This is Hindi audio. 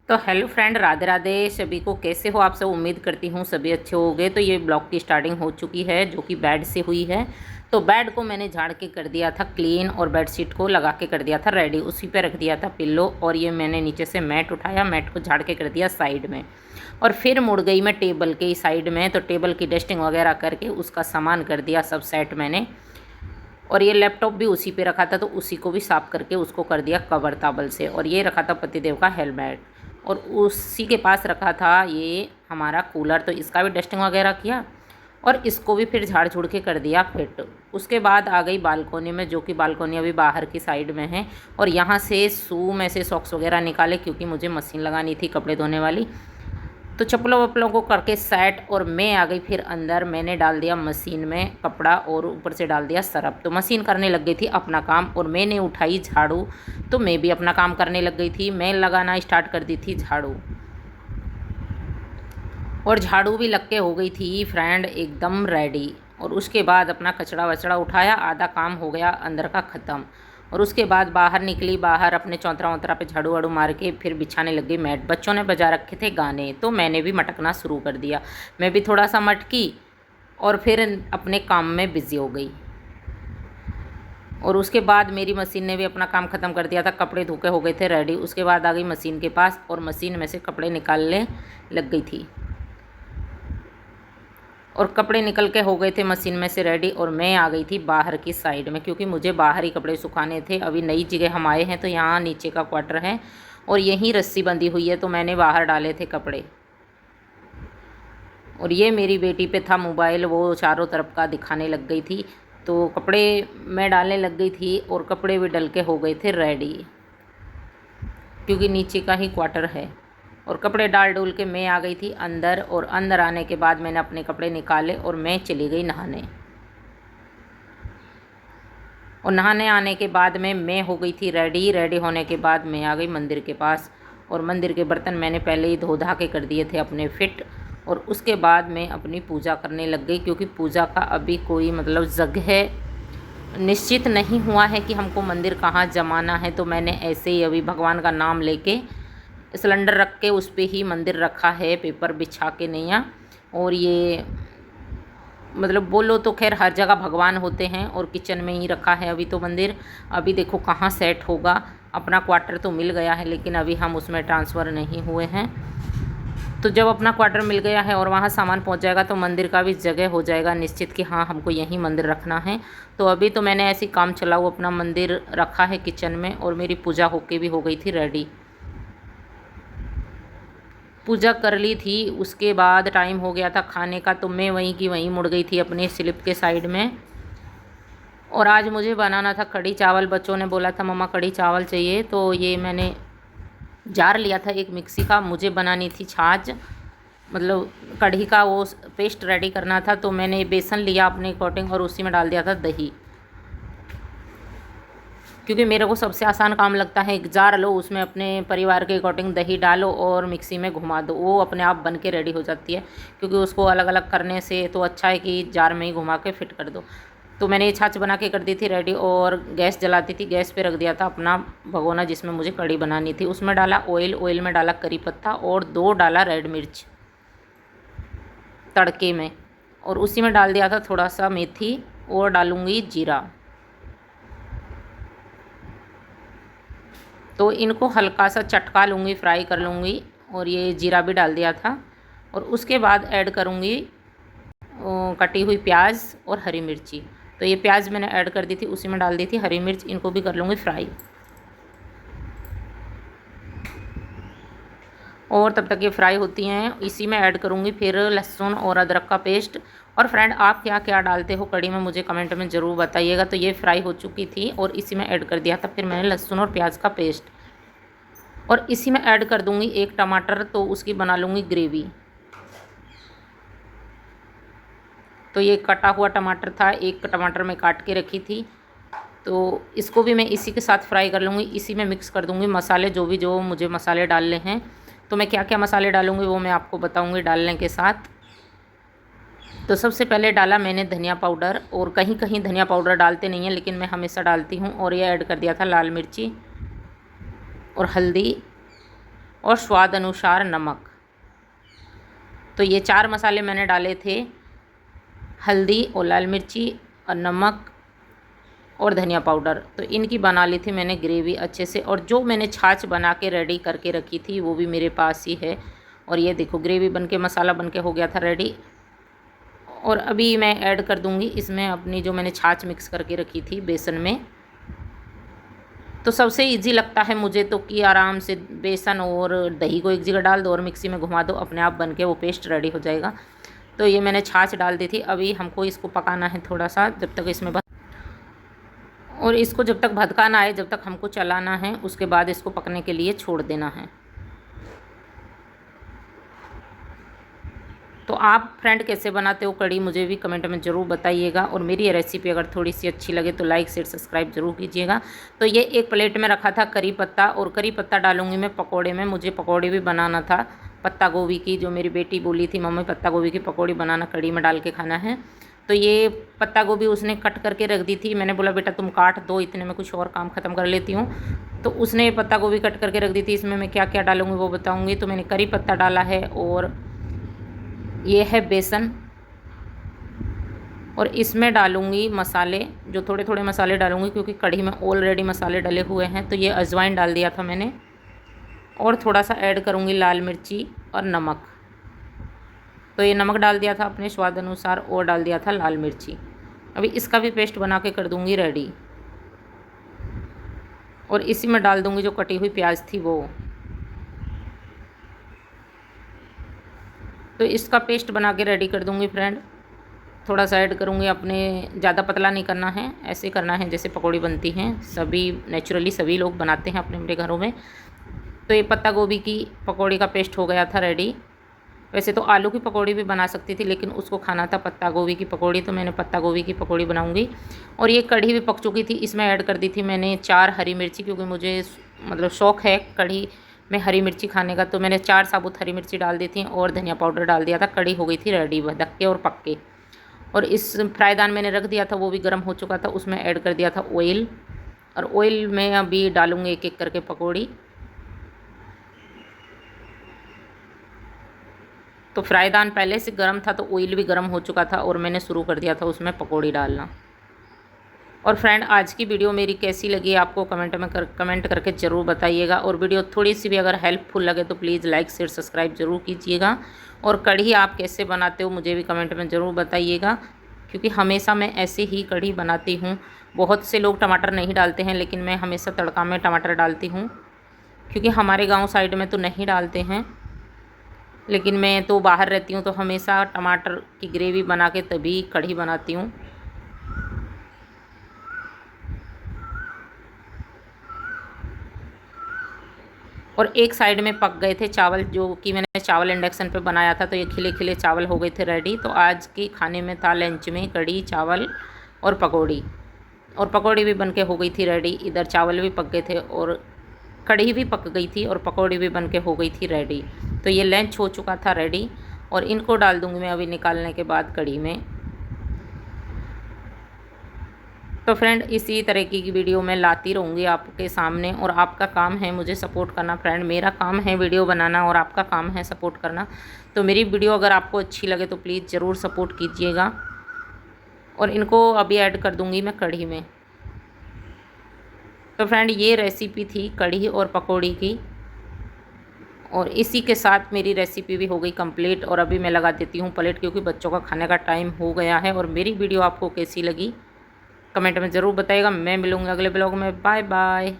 तो हेलो फ्रेंड, राधे राधे सभी को। कैसे हो आप सब? उम्मीद करती हूँ सभी अच्छे होंगे। तो ये ब्लॉग की स्टार्टिंग हो चुकी है जो कि बेड से हुई है। तो बेड को मैंने झाड़ के कर दिया था क्लीन और बेडशीट को लगा के कर दिया था रेडी। उसी पे रख दिया था पिल्लो और ये मैंने नीचे से मैट उठाया, मैट को झाड़ के कर दिया साइड में। और फिर मुड़ गई मैं टेबल के साइड में, तो टेबल की डस्टिंग वगैरह करके उसका सामान कर दिया सब सेट मैंने। और ये लैपटॉप भी उसी पे रखा था तो उसी को भी साफ़ करके उसको कर दिया कवर तावल से। और ये रखा था पतिदेव का हेलमेट और उसी के पास रखा था ये हमारा कूलर, तो इसका भी डस्टिंग वगैरह किया और इसको भी फिर झाड़ झुड़ के कर दिया फिट। उसके बाद आ गई बालकोनी में, जो कि बालकोनी अभी बाहर की साइड में है। और यहाँ से शू में से सॉक्स वगैरह निकाले क्योंकि मुझे मशीन लगानी थी कपड़े धोने वाली। तो चप्पलों वप्पलों को करके सेट और मैं आ गई फिर अंदर। मैंने डाल दिया मशीन में कपड़ा और ऊपर से डाल दिया सरफ। तो मशीन करने लग गई थी अपना काम और मैंने उठाई झाड़ू, तो मैं भी अपना काम करने लग गई थी। मैं लगाना स्टार्ट कर दी थी झाड़ू और झाड़ू भी लग के हो गई थी फ्रेंड एकदम रेडी। और उसके बाद अपना कचड़ा वचड़ा उठाया, आधा काम हो गया अंदर का ख़त्म। और उसके बाद बाहर निकली, बाहर अपने चौंतरा वौतरा पे झाड़ू वाड़ू मार के फिर बिछाने लग गई मैट। बच्चों ने बजा रखे थे गाने तो मैंने भी मटकना शुरू कर दिया। मैं भी थोड़ा सा मटकी और फिर अपने काम में बिज़ी हो गई। और उसके बाद मेरी मशीन ने भी अपना काम ख़त्म कर दिया था, कपड़े धोके हो गए थे रेडी। उसके बाद आ गई मशीन के पास और मशीन में से कपड़े निकालने लग गई थी और कपड़े निकल के हो गए थे मशीन में से रेडी। और मैं आ गई थी बाहर की साइड में क्योंकि मुझे बाहर ही कपड़े सुखाने थे। अभी नई जगह हम आए हैं तो यहाँ नीचे का क्वार्टर है और यहीं रस्सी बंधी हुई है, तो मैंने बाहर डाले थे कपड़े। और ये मेरी बेटी पे था मोबाइल, वो चारों तरफ का दिखाने लग गई थी। तो कपड़े मैं डालने लग गई थी और कपड़े भी डल के हो गए थे रेडी क्योंकि नीचे का ही क्वार्टर है। और कपड़े डाल डूल के मैं आ गई थी अंदर। और अंदर आने के बाद मैंने अपने कपड़े निकाले और मैं चली गई नहाने। और नहाने आने के बाद में मैं हो गई थी रेडी। रेडी होने के बाद मैं आ गई मंदिर के पास और मंदिर के बर्तन मैंने पहले ही धो धा के कर दिए थे अपने फिट। और उसके बाद मैं अपनी पूजा करने लग गई क्योंकि पूजा का अभी कोई मतलब जगह निश्चित नहीं हुआ है कि हमको मंदिर कहाँ जमाना है। तो मैंने ऐसे ही अभी भगवान का नाम लेके सिलेंडर रख के उस पर ही मंदिर रखा है, पेपर बिछा के नैया। और ये मतलब बोलो तो खैर हर जगह भगवान होते हैं और किचन में ही रखा है अभी तो मंदिर। अभी देखो कहाँ सेट होगा। अपना क्वार्टर तो मिल गया है लेकिन अभी हम उसमें ट्रांसफ़र नहीं हुए हैं। तो जब अपना क्वार्टर मिल गया है और वहाँ सामान पहुँच जाएगा तो मंदिर का भी जगह हो जाएगा निश्चित कि हाँ हमको यहीं मंदिर रखना है। तो अभी तो मैंने ऐसे काम चलाओ अपना मंदिर रखा है किचन में और मेरी पूजा होके भी हो गई थी रेडी। पूजा कर ली थी, उसके बाद टाइम हो गया था खाने का तो मैं वहीं की वहीं मुड़ गई थी अपने स्लिप के साइड में। और आज मुझे बनाना था कढ़ी चावल। बच्चों ने बोला था मम्मा कढ़ी चावल चाहिए, तो ये मैंने जार लिया था एक मिक्सी का। मुझे बनानी थी छाछ, मतलब कढ़ी का वो पेस्ट रेडी करना था। तो मैंने बेसन लिया अपने अकॉर्डिंग और उसी में डाल दिया था दही, क्योंकि मेरे को सबसे आसान काम लगता है। एक जार लो, उसमें अपने परिवार के अकॉर्डिंग दही डालो और मिक्सी में घुमा दो, वो अपने आप बन के रेडी हो जाती है। क्योंकि उसको अलग अलग करने से तो अच्छा है कि जार में ही घुमा के फिट कर दो। तो मैंने ये छाछ बना के कर दी थी रेडी और गैस जलाती थी। गैस पे रख दिया था अपना भगोना जिसमें मुझे कढ़ी बनानी थी। उसमें डाला ऑयल, ऑयल में डाला करी पत्ता और 2 डाला रेड मिर्च तड़के में। और उसी में डाल दिया था थोड़ा सा मेथी और डालूँगी जीरा। तो इनको हल्का सा चटका लूँगी, फ्राई कर लूँगी। और ये जीरा भी डाल दिया था। और उसके बाद ऐड करूँगी कटी हुई प्याज और हरी मिर्ची। तो ये प्याज मैंने ऐड कर दी थी, उसी में डाल दी थी हरी मिर्च। इनको भी कर लूँगी फ्राई। और तब तक ये फ्राई होती हैं इसी में ऐड करूँगी फिर लहसुन और अदरक का पेस्ट। और फ्रेंड आप क्या क्या डालते हो कढ़ी में मुझे कमेंट में ज़रूर बताइएगा। तो ये फ्राई हो चुकी थी और इसी में ऐड कर दिया था फिर मैंने लहसुन और प्याज का पेस्ट। और इसी में ऐड कर दूँगी एक टमाटर, तो उसकी बना लूँगी ग्रेवी। तो ये कटा हुआ टमाटर था, एक टमाटर मैं काट के रखी थी। तो इसको भी मैं इसी के साथ फ्राई कर लूँगी। इसी में मिक्स कर दूँगी मसाले, जो मुझे मसाले डालने हैं। तो मैं क्या क्या मसाले डालूँगी वो मैं आपको बताऊँगी डालने के साथ। तो सबसे पहले डाला मैंने धनिया पाउडर, और कहीं कहीं धनिया पाउडर डालते नहीं हैं लेकिन मैं हमेशा डालती हूँ। और ये ऐड कर दिया था लाल मिर्ची और हल्दी और स्वाद अनुसार नमक। तो ये 4 मसाले मैंने डाले थे, हल्दी और लाल मिर्ची और नमक और धनिया पाउडर। तो इनकी बना ली थी मैंने ग्रेवी अच्छे से, और जो मैंने छाछ बना के रेडी करके रखी थी वो भी मेरे पास ही है। और ये देखो ग्रेवी बनके, मसाला बनके हो गया था रेडी। और अभी मैं ऐड कर दूंगी इसमें अपनी जो मैंने छाछ मिक्स करके रखी थी बेसन में। तो सबसे इजी लगता है मुझे तो कि आराम से बेसन और दही को एक जगह डाल दो और मिक्सी में घुमा दो, अपने आप बनके वो पेस्ट रेडी हो जाएगा। तो ये मैंने छाछ डाल दी थी। अभी हमको इसको पकाना है थोड़ा सा, जब तक इसमें और इसको जब तक भदका ना आए, जब तक हमको चलाना है, उसके बाद इसको पकने के लिए छोड़ देना है। तो आप फ्रेंड कैसे बनाते हो कढ़ी, मुझे भी कमेंट में ज़रूर बताइएगा। और मेरी ये रेसिपी अगर थोड़ी सी अच्छी लगे तो लाइक शेयर सब्सक्राइब जरूर कीजिएगा। तो ये एक प्लेट में रखा था करी पत्ता, और करी पत्ता डालूंगी मैं पकोड़े में। मुझे पकोड़े भी बनाना था पत्ता गोभी की, जो मेरी बेटी बोली थी मम्मी पत्ता गोभी की पकौड़ी बनाना, कढ़ी में डाल के खाना है। तो ये पत्ता गोभी उसने कट करके रख दी थी। मैंने बोला बेटा तुम काट दो, इतने में कुछ और काम ख़त्म कर लेती हूँ। तो उसने पत्ता गोभी कट करके रख दी थी। इसमें मैं क्या क्या डालूँगी वो बताऊँगी। तो मैंने करी पत्ता डाला है, और ये है बेसन, और इसमें डालूँगी मसाले, जो थोड़े थोड़े मसाले डालूँगी क्योंकि कढ़ी में ऑलरेडी मसाले डले हुए हैं। तो ये अजवाइन डाल दिया था मैंने, और थोड़ा सा ऐड करूँगी लाल मिर्ची और नमक। तो ये नमक डाल दिया था अपने स्वाद अनुसार, और डाल दिया था लाल मिर्ची। अभी इसका भी पेस्ट बना के कर दूँगी रेडी, और इसी में डाल दूँगी जो कटी हुई प्याज थी वो। तो इसका पेस्ट बना के रेडी कर दूँगी फ्रेंड। थोड़ा सा ऐड करूँगी, अपने ज़्यादा पतला नहीं करना है, ऐसे करना है जैसे पकौड़ी बनती हैं, सभी नेचुरली सभी लोग बनाते हैं अपने अपने घरों में। तो ये पत्ता गोभी की पकौड़ी का पेस्ट हो गया था रेडी। वैसे तो आलू की पकौड़ी भी बना सकती थी, लेकिन उसको खाना था पत्ता गोभी की पकौड़ी, तो मैंने पत्ता गोभी की पकौड़ी बनाऊंगी। और ये कढ़ी भी पक चुकी थी। इसमें ऐड कर दी थी मैंने 4 हरी मिर्ची, क्योंकि मुझे मतलब शौक़ है कढ़ी में हरी मिर्ची खाने का। तो मैंने 4 साबुत हरी मिर्ची डाल दी थी, और धनिया पाउडर डाल दिया था। कढ़ी हो गई थी रेडी भदक के और पक के। और इस फ्राईदान मैंने रख दिया था, वो भी गर्म हो चुका था। उसमें ऐड कर दिया था ऑयल, और ऑयल में अभी डालूँगी एक एक करके पकौड़ी। तो फ्राईदान पहले से गर्म था, तो ऑयल भी गर्म हो चुका था, और मैंने शुरू कर दिया था उसमें पकौड़ी डालना। और फ्रेंड आज की वीडियो मेरी कैसी लगी आपको कमेंट करके ज़रूर बताइएगा। और वीडियो थोड़ी सी भी अगर हेल्पफुल लगे तो प्लीज़ लाइक शेयर सब्सक्राइब ज़रूर कीजिएगा। और कढ़ी आप कैसे बनाते हो मुझे भी कमेंट में ज़रूर बताइएगा, क्योंकि हमेशा मैं ऐसे ही कढ़ी बनाती हूँ। बहुत से लोग टमाटर नहीं डालते हैं, लेकिन मैं हमेशा तड़का में टमाटर डालती हूँ, क्योंकि हमारे गाँव साइड में तो नहीं डालते हैं। लेकिन मैं तो बाहर रहती हूँ, तो हमेशा टमाटर की ग्रेवी बना के तभी कढ़ी बनाती हूँ। और एक साइड में पक गए थे चावल, जो कि मैंने चावल इंडक्शन पे बनाया था। तो ये खिले खिले चावल हो गए थे रेडी। तो आज के खाने में था लंच में कढ़ी, चावल और पकौड़ी। और पकौड़ी भी बनके हो गई थी रेडी। इधर चावल भी पक गए थे, और कढ़ी भी पक गई थी, और पकौड़ी भी बनके हो गई थी रेडी। तो ये लंच हो चुका था रेडी, और इनको डाल दूँगी मैं अभी निकालने के बाद कढ़ी में। तो फ्रेंड इसी तरह की वीडियो मैं लाती रहूँगी आपके सामने, और आपका काम है मुझे सपोर्ट करना फ्रेंड। मेरा काम है वीडियो बनाना, और आपका काम है सपोर्ट करना। तो मेरी वीडियो अगर आपको अच्छी लगे तो प्लीज़ ज़रूर सपोर्ट कीजिएगा। और इनको अभी ऐड कर दूँगी मैं कढ़ी में। तो फ्रेंड ये रेसिपी थी कढ़ी और पकौड़ी की, और इसी के साथ मेरी रेसिपी भी हो गई कंप्लीट। और अभी मैं लगा देती हूँ प्लेट, क्योंकि बच्चों का खाने का टाइम हो गया है। और मेरी वीडियो आपको कैसी लगी कमेंट में ज़रूर बताइएगा। मैं मिलूँगी अगले ब्लॉग में। Bye bye.